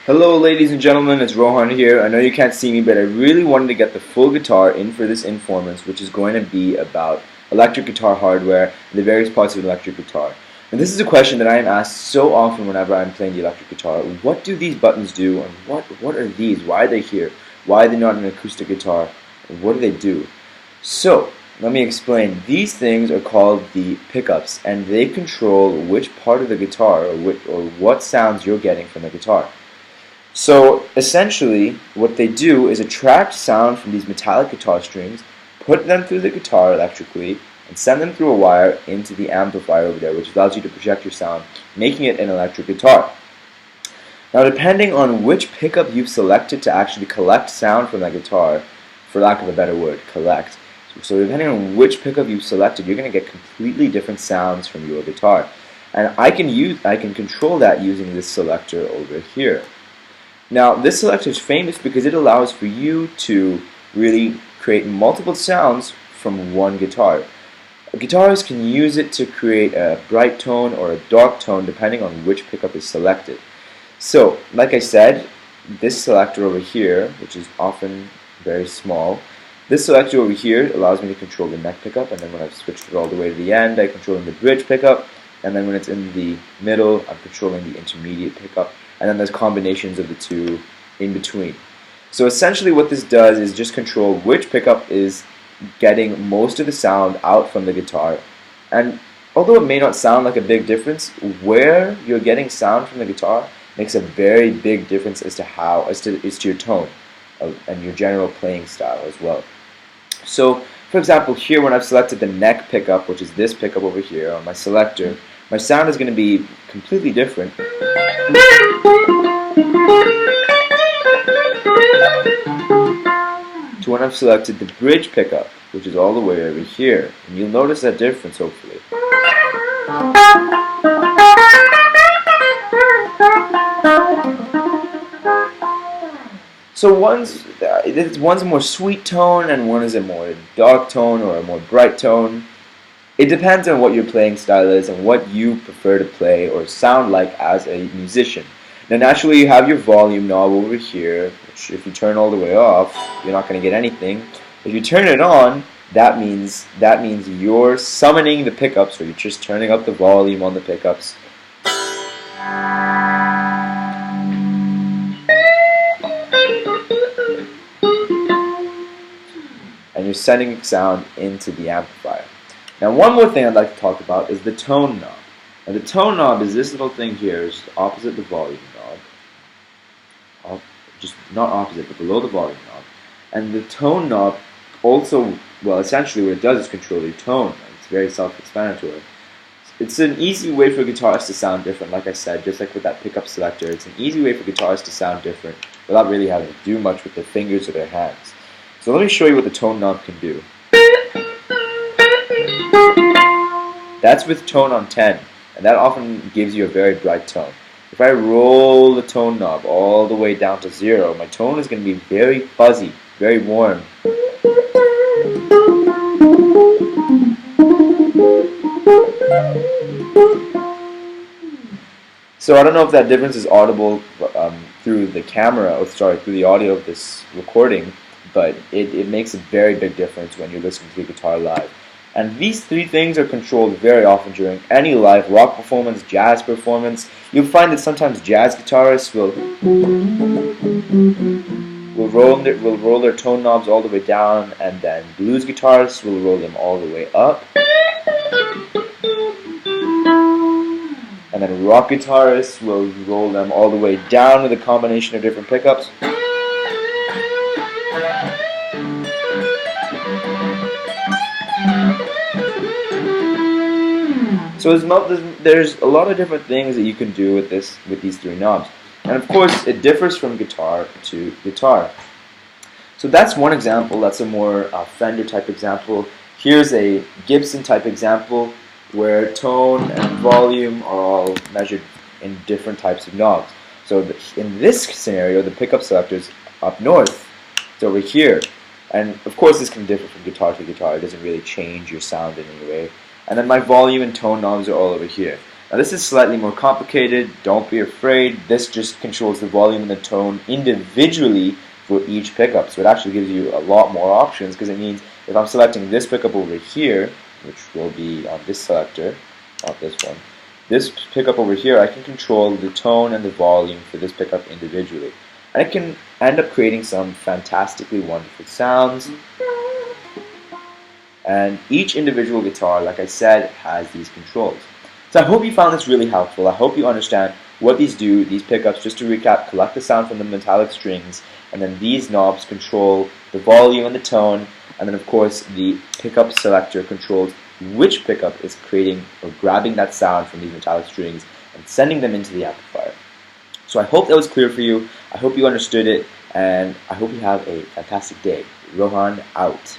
Hello ladies and gentlemen, it's Rohan here. I know you can't see me, but I really wanted to get the full guitar in for this Informance, which is going to be about electric guitar hardware and the various parts of an electric guitar. And this is a question that I am asked so often whenever I'm playing the electric guitar. What do these buttons do, and what are these? Why are they here? Why are they not an acoustic guitar? And what do they do? So, let me explain. These things are called the pickups, and they control which part of the guitar or what sounds you're getting from the guitar. So essentially what they do is attract sound from these metallic guitar strings, put them through the guitar electrically, and send them through a wire into the amplifier over there, which allows you to project your sound, making it an electric guitar. Now depending on which pickup you've selected to actually collect sound from that guitar, for lack of a better word, collect. So depending on which pickup you've selected, you're going to get completely different sounds from your guitar. And I can control that using this selector over here. Now, this selector is famous because it allows for you to really create multiple sounds from one guitar. Guitarists can use it to create a bright tone or a dark tone depending on which pickup is selected. So, like I said, this selector over here, which is often very small, this selector over here allows me to control the neck pickup, and then when I've switched it all the way to the end, I'm controlling the bridge pickup, and then when it's in the middle, I'm controlling the intermediate pickup. And then there's combinations of the two in between. So essentially what this does is just control which pickup is getting most of the sound out from the guitar. And although it may not sound like a big difference, where you're getting sound from the guitar makes a very big difference as to your tone and your general playing style as well. So for example, here when I've selected the neck pickup, which is this pickup over here on my selector, my sound is going to be completely different to when I've selected the bridge pickup, which is all the way over here. And you'll notice that difference, hopefully. So one's a more sweet tone and one is a more dark tone or a more bright tone. It depends on what your playing style is and what you prefer to play or sound like as a musician. Now naturally you have your volume knob over here, which if you turn all the way off, you're not going to get anything. If you turn it on, that means you're summoning the pickups, or you're just turning up the volume on the pickups. And you're sending sound into the amplifier. Now one more thing I'd like to talk about is the tone knob. Now the tone knob is this little thing here, it's opposite the volume knob. Just not opposite, but below the volume knob. And the tone knob also, well, essentially what it does is control your tone. It's very self-explanatory. It's an easy way for guitarists to sound different, like I said, just like with that pickup selector. It's an easy way for guitarists to sound different without really having to do much with their fingers or their hands. So let me show you what the tone knob can do. That's with tone on 10, and that often gives you a very bright tone. If I roll the tone knob all the way down to 0, my tone is going to be very fuzzy, very warm. So I don't know if that difference is audible through the camera, or through the audio of this recording, but it makes a very big difference when you're listening to the guitar live. And these three things are controlled very often during any live rock performance, jazz performance. You'll find that sometimes jazz guitarists will roll their tone knobs all the way down, and then blues guitarists will roll them all the way up. And then rock guitarists will roll them all the way down with a combination of different pickups. So there's a lot of different things that you can do with these three knobs. And of course, it differs from guitar to guitar. So that's one example. That's a more Fender type example. Here's a Gibson type example where tone and volume are all measured in different types of knobs. So in this scenario, the pickup selector is up north. It's over here. And of course, this can differ from guitar to guitar. It doesn't really change your sound in any way. And then my volume and tone knobs are all over here. Now this is slightly more complicated. Don't be afraid. This just controls the volume and the tone individually for each pickup. So it actually gives you a lot more options, because it means if I'm selecting this pickup over here, which will be on this selector, not this one, this pickup over here, I can control the tone and the volume for this pickup individually. And it can end up creating some fantastically wonderful sounds. And each individual guitar, like I said, has these controls. So I hope you found this really helpful. I hope you understand what these do. These pickups, just to recap, collect the sound from the metallic strings, and then these knobs control the volume and the tone, and then of course the pickup selector controls which pickup is creating or grabbing that sound from these metallic strings and sending them into the amplifier. So I hope that was clear for you. I hope you understood it, and I hope you have a fantastic day. Rohan out.